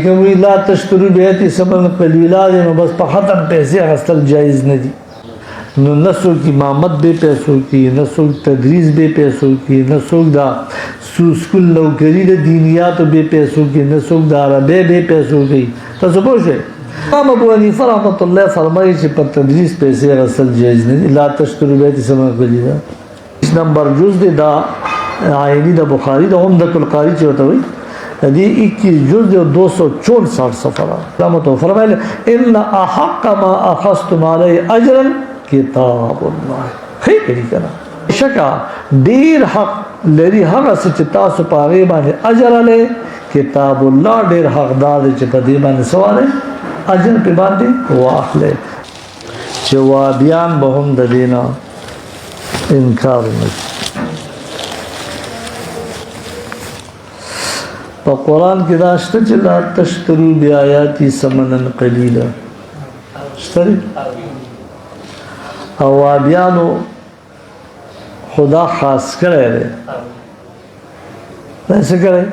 کوم لا تشترو بیاتی ثمن قلیلا دی نو بس په ختم پیسې اخیستل جایز نه دي. نو نسو کی امامت بے پیسو کی، نسو تدریس بے پیسو کی، نسو دا سکول نوکری دا دینیات بے پیسو کی، نسو دا عربی بے پیسو کی. تاسو پوښه امام ابو حنیفه رحمۃ اللہ فرمایي چې په تدریس پیسې اخیستل جایز نه دي. لا تشترو بیاتی ثمن قلیلا نمبر جز دی دا عینی دا بخاری دا عمدۃ القاری چې وته وي دی 21 جز دی 264 صفحه. رحمۃ اللہ فرمایله ان احق ما اخذتم علیه اجرا کتاب الله. خی کړي کنه شکا ډیر حق لري هغه چې تاسو په هغه باندې اجر علی کتاب الله ډیر حقدار چې په دې باندې سواله اجر په باندې واخلې چې وا بیان به هم د دینا انکار نه. په قران کې دا شته چې لا تشترو بیااتی ثمنن قلیلا شته او بیانو خدا خاص کړی دی. څه کړی؟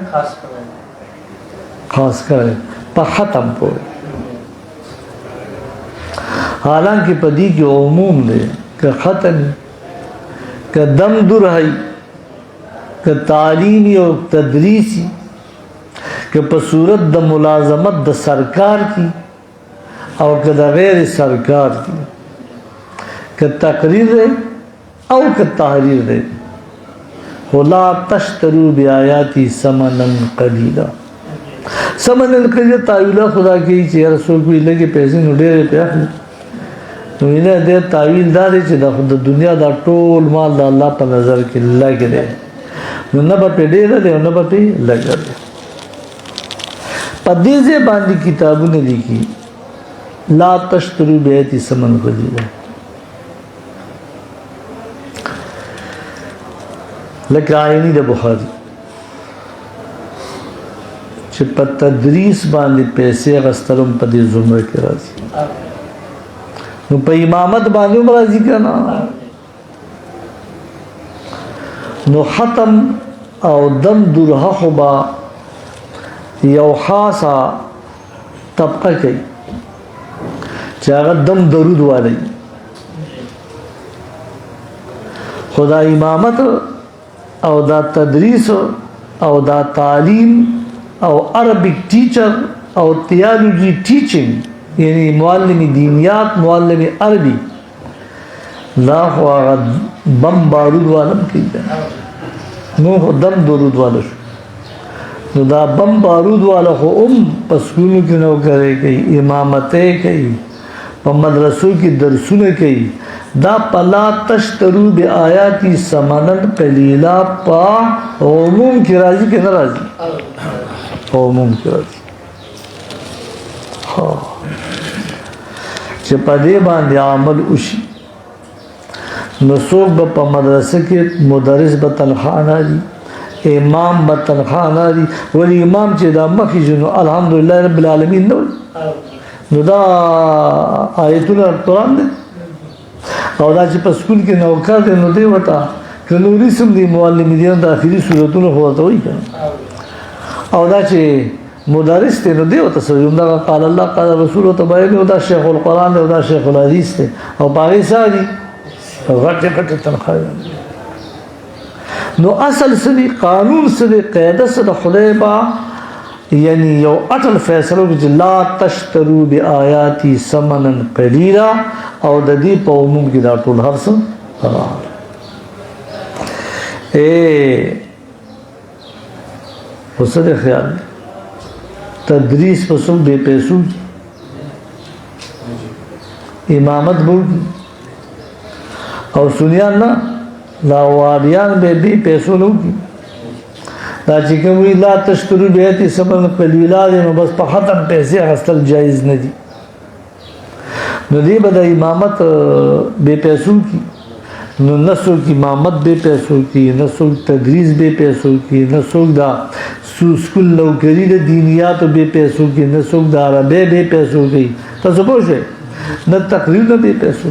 خاص کړی په ختم پورې. حالانکه په دې کې عموم دی که ختم که دم درهی که تعلیمی او تدریسی که په صورت د ملازمت د سرکار کی او که د غیر سرکار کی که تقریر دے او که تحریر دے. لا تشترو بیااتی ثمنن قلیلا. ثمنن قلیلا تعویلہ خدا کی چې رسول کوئی لگے پیسے نو ډېرې پې اخلي نو نه دې تعویل دا دی چې د دنیا دا ټول مال د الله په نظر کې لګ دی نو نه به پې ډېره دی او نه به پې لګ دی. په دې ځای باندې کتابونه لیکي لا تشترو بیااتی ثمن قلیلا. لکه عینی د بخاری چې په تدریس باندې پیسې غستلم په دې زمره کې راځي نو په امامت باندې هم راځي کنه. نو ختم او دم درها خو با یو خاصه طبقه کوي چې هغه دم درود والی خدا امامت او دا تدریس او دا تعلیم او عربک ٹیچر او تیالوجی ٹیچنگ یعنی معلم دینیات معلم عربی لا خو بم بارود والم کی نو دم درود والا شو نو دا بم بارود والا خو پسکونو کی نو کرے گئی امامتیں کئی په مدرسو کې درسونه کوي دا پلا تشترو بی آیاتی ثمنن قلیلا پا عموم کی راضی کہ نہ راضی عموم کی راضی چې په دې باندې عمل وشي نو څوک به په مدرسه کې مدرس به تنخواه نه لري امام به تنخواه نه لري ولی امام چې دا مخکې شو نو الحمدلله رب العالمین نه نو دا آیتونه قرآن دی او دا چې په سکول کې نوکر دی نو دی ورته که نوري سم دی معلم دي د آخري صورتونه خو ورته وایي که او دا چې مدرس دی نو دی ورته څه همدغه قال الله قال رسول ورته بیانوي او دا شیخ القرآن دی او دا شیخ الحدیث دی او په هغې څه دي غټې غټې تنخواهې نو اصل څه دی قانون څه دی قاعده څه د خدای به یعنی یو اٹل فیصلو کی لا تشترو بی آیاتی ثمنن قلیلا او د دې په عموم کې دا ټول هر څه اوس دې خیال تدریس په څو بے پیسو امامت بو او سنیان نه لا واریان به بے پیسو نو کی دا چې کوم لا تشترو بیاتی ثمن قلیلا دی نو بس په ختم پیسې اخیستل جایز نه دي. نو دی به د امامت بے پیسو کی نو نسو کی امامت بے پیسو کی نسو تدریس بے پیسو کی نسو دا سکول نوکری د دینیات بے پیسو کی نسو دا عربی بے پیسو کی. تاسو پوښه نه تقریر نه بے پیسو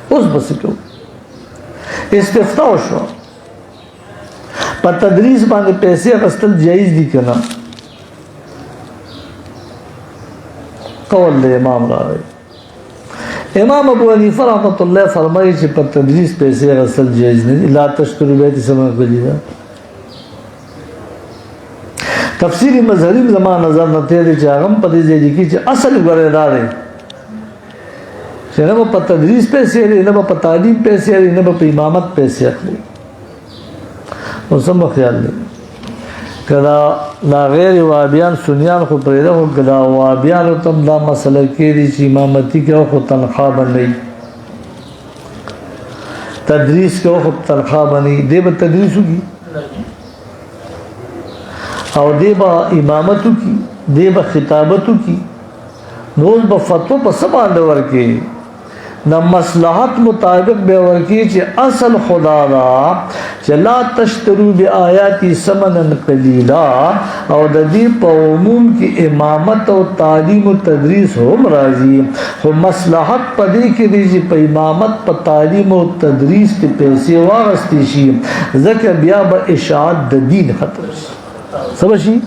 اوس بس کو استفتاء شو په تدریس باندې پیسې اخیستل جایز دي کنه قول دے امام راوی امام ابو حنیفہ رحمۃ اللہ فرمائی چې په تدریس پیسې غسل جایز نه دي لا تشتروا بیت سمن کلی دا تفسیر مظهری زمان نظر نه تیرې چې هغه په دې ځای کې چې اصل غره دا دی چې نه په تدریس پیسې لري نه په تعلیم پیسې لري نه په امامت پیسې اخلي نو سم خیال دی کدا لا غیر وابیان سنیان خو پرېده خو کدا وابیان تم دا مسله کې دي چې امامتي کې خو تنخواه باندې تدریس کې خو تنخواه باندې دی به تدریس وکي او دی به امامت وکي دی به خطابت وکي نو به فتوا په څه باندې ورکي نہ مصلحت مطابق بے ورکی چی اصل خدا دا چی لا تشترو بی آیاتی سمنن قلیلا او دا دی پا عموم کی امامت و تعلیم و تدریس ہم رازی خو مصلحت پا دی کی دی چی پا امامت پا تعلیم و تدریس کی پیسے واغستی شی ذکر بیا با اشاعت دا دین ختم شی سبا شی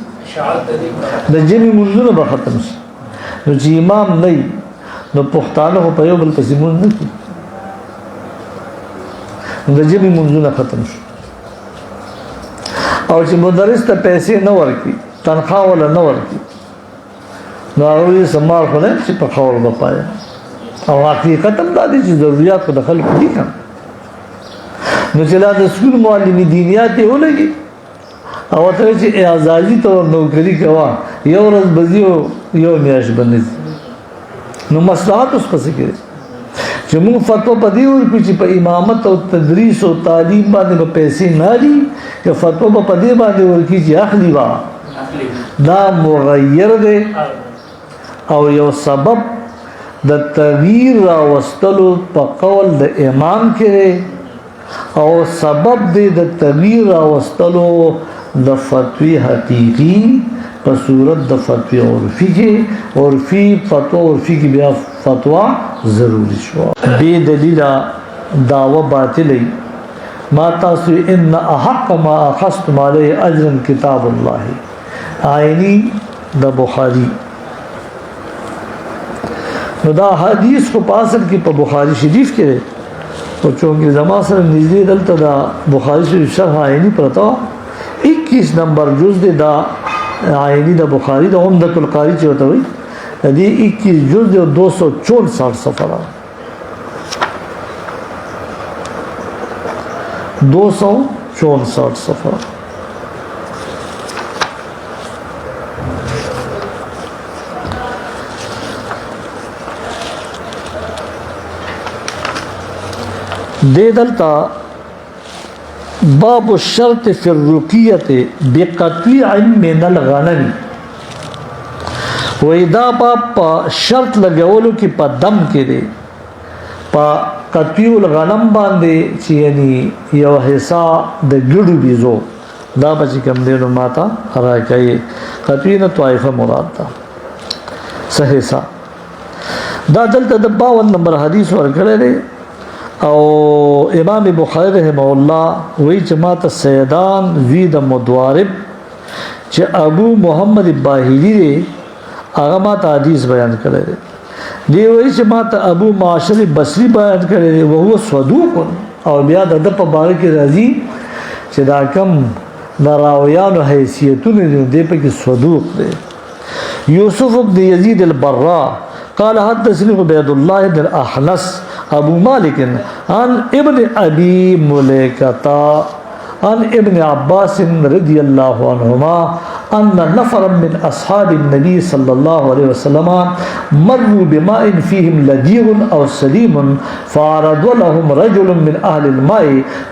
دا جمی منظور با ختم شی نو چی امام نہیں نو پښتانه په یو بل پسې مونږ نه کی د جبې مونږونه ختم شو او چې مدرس ته پیسې نه ورکي تنخواه ولا نه ورکي نو هغه سمار خو نه چې په خور به پایا او حقیقت هم دا دي چې ضرورت خو د خلکو دي کم نو چې لا د سکول معلمي دینیات یې ولګي او ته چې اعزازي تور نوکري کوا یو ورځ بزیو یو میاش بنځي نو مصلحت اس پس کرے چې موږ فتوا پدې ورکړو چې په امامت او تدریس او تعلیم باندې په پیسې نه دي یا فتوا پدې باندې ورکړي چې اخلي وا دا مغیر دی او یو سبب د تغییر راوستلو په قول د امام کې او سبب دی د تغییر راوستلو د فتوی حقیقی په صورت د فتوی عرفی کې عرفی فتوا عرفی کې بیا فتوا ضروری شو بے دلیل دعوه باطلی ما تاسو ان احق ما اخذتم علیه اجر کتاب الله آئینی د بخاری نو دا حدیث کو پاسل کې په بخاری شریف کې او چونکه زما سره نږدې دلته دا بخاری شریف شرح آئینی پرتا 21 نمبر جز دے دا آئینی دا بخاری دا عمدۃ القاری چی ہوتا ہوئی دی 21 جز دے 264 صفحہ 264 صفحہ دے دلتا باب الشرط فی الرقیت بقطیع من الغنم وی دا باب پا شرط لگولو کی پا دم کے دے پا قطیع الغنم باندے چی یعنی یو حصہ دا گڑو بیزو دا بچی کم دینو ماتا حرائی کئی قطیع نا طائفہ مراد دا سحیصہ دا دلتا دا 52 نمبر حدیث ورکڑے دے او امام بخاری رحمه الله وی چې ماته سیدان وی د مدوارب چې ابو محمد باهلی دی هغه ماته حدیث بیان کړی دی دی وی چې ماته ابو معاشر بصری بیان کړی دی او هو صدوق او بیا د په باره کې راځي چې دا کم راویانو حیثیتونه دی په کې صدوق دی یوسف بن یزید البراء قال حدثني عبید الله بن احنس ابو مالک عن ابن ابی ملیکتا عن ابن عباس رضی اللہ عنہما ان نفرا من اصحاب النبی صلی اللہ علیہ وسلم مروا بماء فيهم لديغ او سليم فعرض لهم رجل من اهل الماء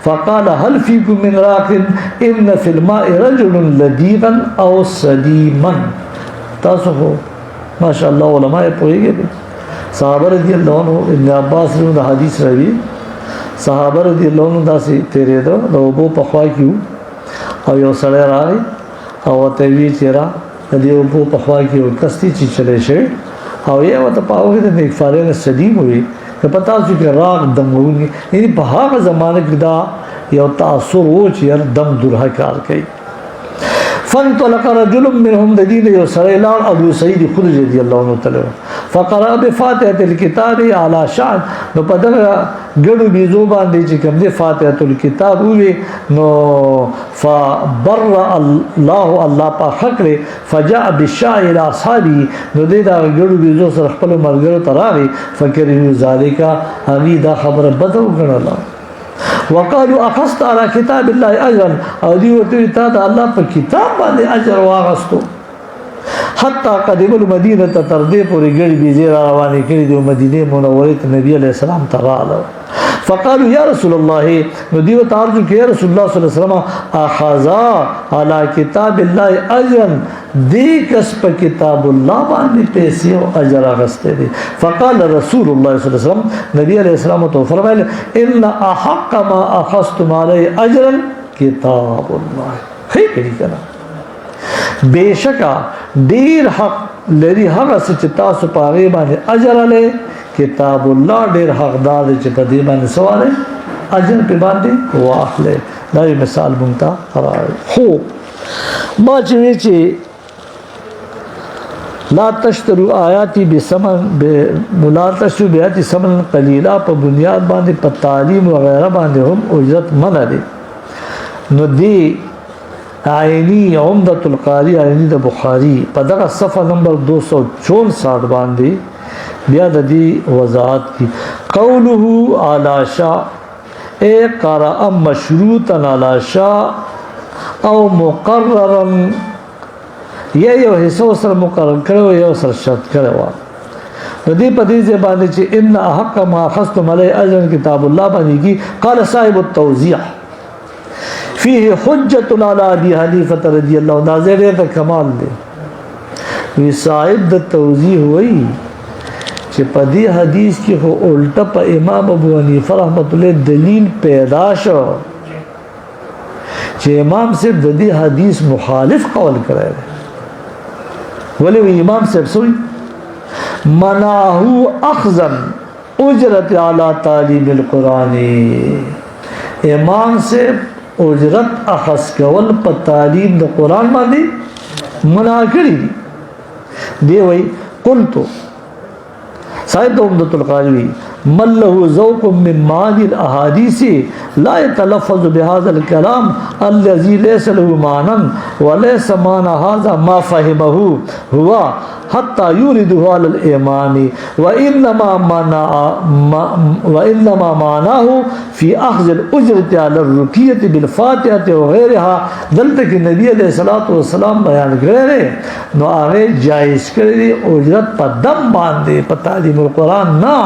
فقال هل فيكم من راق ان في الماء رجل لديغا او سليما تاسو ما شاء الله علماء پوهیږي صحابہ رضی اللہ عنہ ابن عباس رضی اللہ حدیث روی صحابہ رضی اللہ عنہ دا سی تیرے دو لوبو پخوا کیو او یو سڑے رائی او تیوی چیرا دی اوبو پخوا کیو کستی چی چلے شوی او یہ وطا پاوگی دا نیک فارین سلیم ہوئی کہ پتا سو کہ راگ دم ہوگی یعنی بہاگ زمانہ کی دا یو تاثر ہو چی دم درہ کار کئی فانطلق رجل منهم ددين يسرى ابو سعيد خدري رضي الله عنه تعالى فقرأ بفاتحة الكتاب على شعر نو پدغ ګړو بيزو باندې چې کوم دي فاتحة الكتاب وي نو فبر الله په حق له فجاء بالشاء الى اصحابه نو دې دا ګړو بيزو سره خپل مرګرو تراوي فکر ذالک امي دا خبره بدو غنلا وقالوا اخذت على كتاب الله اجرا او دی ورته تا د الله په کتاب باندې اجر واغستو حتى قدم المدينه تردي پوری ګړي بيزي رواني کړي د مدینه منوره ته نبی عليه السلام تراله فقالوا يا رسول الله ندي وتعرض يا رسول الله صلى الله عليه وسلم اخذ على كتاب الله اجرا دي کسب کتاب الله باندې پیسې او اجر غسته دي فقال رسول الله صلى الله عليه وسلم نبی عليه السلام تو فرمایل ان احق ما اخذتم عليه اجرا كتاب الله هي کړي کنه بشکا ډیر حق لري هغه چې تاسو پاره باندې اجر له کتاب الله ډیر حقدار چې په دې باندې سواله اجر په باندې واخله دا یو مثال مونږ راوړ خو ما چې لا تشتروا آیاتی بثمن بملاتشو بیاتی ثمن قلیلا په بنیاد باندې په تعلیم و غیره باندې هم اجرت منع دي نو دی عینی عمدۃ القاری عینی د بخاری په دغه صفحه نمبر 264 باندې بیا د دې وضاحت کی قوله علی شا اے قرأ مشروطا علی شا او مقررا یو حصہ سره مقرر کړو یو سره شرط کړو د دې په دې باندې چې ان حق ما اخذتم علی اجر کتاب الله باندې کی قال صاحب التوزیع فيه حجة على ابي حنيفه رضي الله عنه ناظر ته کمال دی وی صاحب د توضیح وی چې په دې حدیث کې هو الټه په امام ابو حنیفه رحمت الله دلیل پیدا شو چې امام صاحب د دې حدیث مخالف قول کړی ولی امام صاحب سوی منعه اخذا اجرت على تعلیم القرآن امام صاحب اجرت اخذ کول په تعلیم د قرآن باندې منع کړی دی وی قلت صاحب عمدۃ القاری من له ذوق من معاني الاحاديث لا يتلفظ بهذا الكلام الذي ليس له معنى وليس معنى هذا ما فهمه هو حتى يورده على الامام وانما معناه في اخذ الاجره على الرقيه بالفاتحه وغيرها دلته کې نبی عليه الصلاه والسلام بیان کړی نو هغه جایز کړی اجرت په دم باندې په تعلیم القرآن نه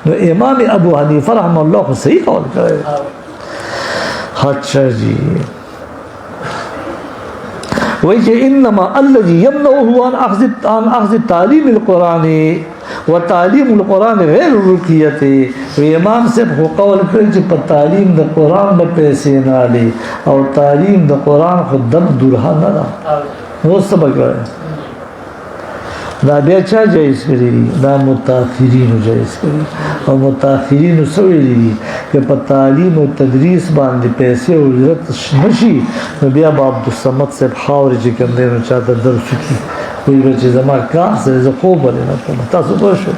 نو امام ابو حنیفه رحم الله صحیح قول کړی اچھا جی وجه انما الذي يمنعه عن اخذ تعليم القران وتعليم القران غير الرقيه امام صاحب هو قول کړی چې په تعلیم د قران د پیسې نه علي او تعلیم د قران خو دم درها نه ده نو سبق دا بیا چا جایز کړی دا متأخرین جایز کړی او متأخرین سویلی دي چې په تعلیم او تدریس باندې پیسې او اجرت نشي نو بیا عبد الصمد صاحب خاور چې کوم دی نو چاته درس کی وی چې زما کار سره زه خو بل نه کوم تاسو پوه شئ